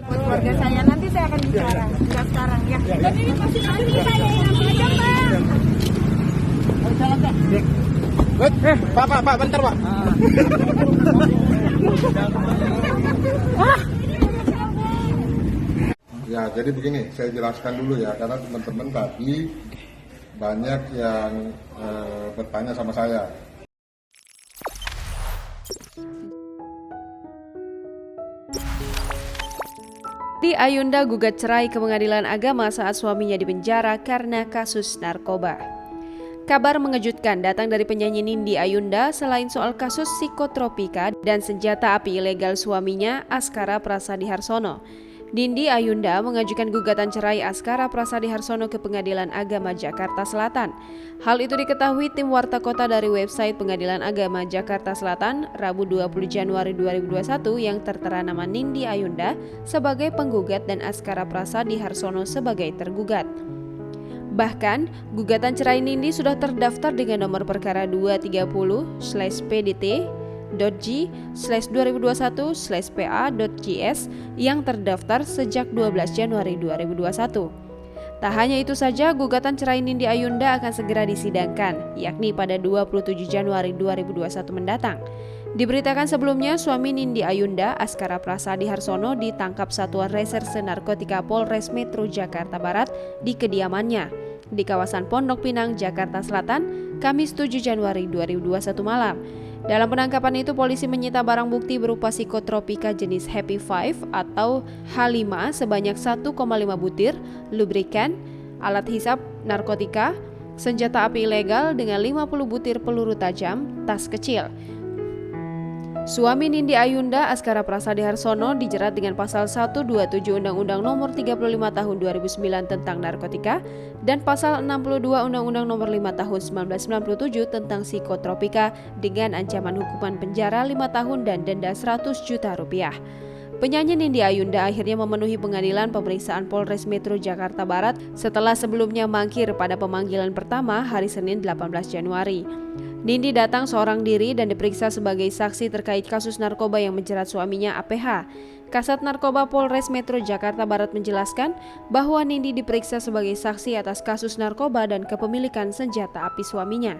buat keluarga saya. Nanti saya akan bicara, enggak sekarang ya. Dan ini masih nanti saya yang aja, Pak. Pak, bentar, Pak. Ya, jadi begini, saya jelaskan dulu ya, karena teman-teman tadi banyak yang bertanya sama saya. Di Ayunda gugat cerai ke pengadilan agama saat suaminya dipenjara karena kasus narkoba. Kabar mengejutkan datang dari penyanyi Nindi Ayunda selain soal kasus psikotropika dan senjata api ilegal suaminya Askara Prasadi Harsono. Nindi Ayunda mengajukan gugatan cerai Askara Prasadi Harsono ke Pengadilan Agama Jakarta Selatan. Hal itu diketahui tim Warta Kota dari website Pengadilan Agama Jakarta Selatan Rabu 20 Januari 2021 yang tertera nama Nindi Ayunda sebagai penggugat dan Askara Prasadi Harsono sebagai tergugat. Bahkan, gugatan cerai Nindi sudah terdaftar dengan nomor perkara 230/PDT.J/2021/PA.JS yang terdaftar sejak 12 Januari 2021. Tak hanya itu saja, gugatan cerai Nindi Ayunda akan segera disidangkan, yakni pada 27 Januari 2021 mendatang. Diberitakan sebelumnya, suami Nindi Ayunda, Askara Prasadi Harsono, ditangkap Satuan Reserse Narkotika Polres Metro Jakarta Barat di kediamannya di kawasan Pondok Pinang, Jakarta Selatan, Kamis 7 Januari 2021 malam. Dalam penangkapan itu, polisi menyita barang bukti berupa psikotropika jenis Happy Five atau H5 sebanyak 1,5 butir, lubrikan, alat hisap narkotika, senjata api ilegal dengan 50 butir peluru tajam, tas kecil. Suami Nindi Ayunda, Askara Prasadi Harsono, dijerat dengan pasal 127 Undang-Undang Nomor 35 Tahun 2009 tentang narkotika dan pasal 62 Undang-Undang Nomor 5 Tahun 1997 tentang psikotropika dengan ancaman hukuman penjara 5 tahun dan denda 100 juta rupiah. Penyanyi Nindi Ayunda akhirnya memenuhi pengadilan pemeriksaan Polres Metro Jakarta Barat setelah sebelumnya mangkir pada pemanggilan pertama hari Senin 18 Januari. Nindi datang seorang diri dan diperiksa sebagai saksi terkait kasus narkoba yang menjerat suaminya APH. Kasat Narkoba Polres Metro Jakarta Barat menjelaskan bahwa Nindi diperiksa sebagai saksi atas kasus narkoba dan kepemilikan senjata api suaminya.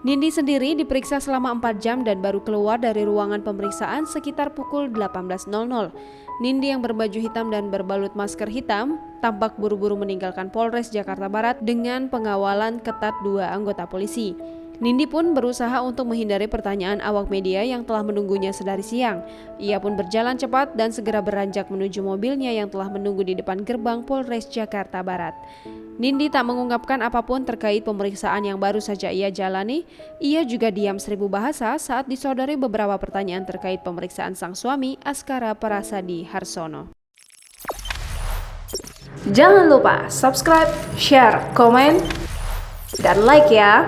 Nindi sendiri diperiksa selama 4 jam dan baru keluar dari ruangan pemeriksaan sekitar pukul 18.00. Nindi yang berbaju hitam dan berbalut masker hitam tampak buru-buru meninggalkan Polres Jakarta Barat dengan pengawalan ketat 2 anggota polisi. Nindi pun berusaha untuk menghindari pertanyaan awak media yang telah menunggunya sedari siang. Ia pun berjalan cepat dan segera beranjak menuju mobilnya yang telah menunggu di depan gerbang Polres Jakarta Barat. Nindi tak mengungkapkan apapun terkait pemeriksaan yang baru saja ia jalani. Ia juga diam 1000 bahasa saat disodori beberapa pertanyaan terkait pemeriksaan sang suami, Askara Prasadi Harsono. Jangan lupa subscribe, share, komen, dan like ya!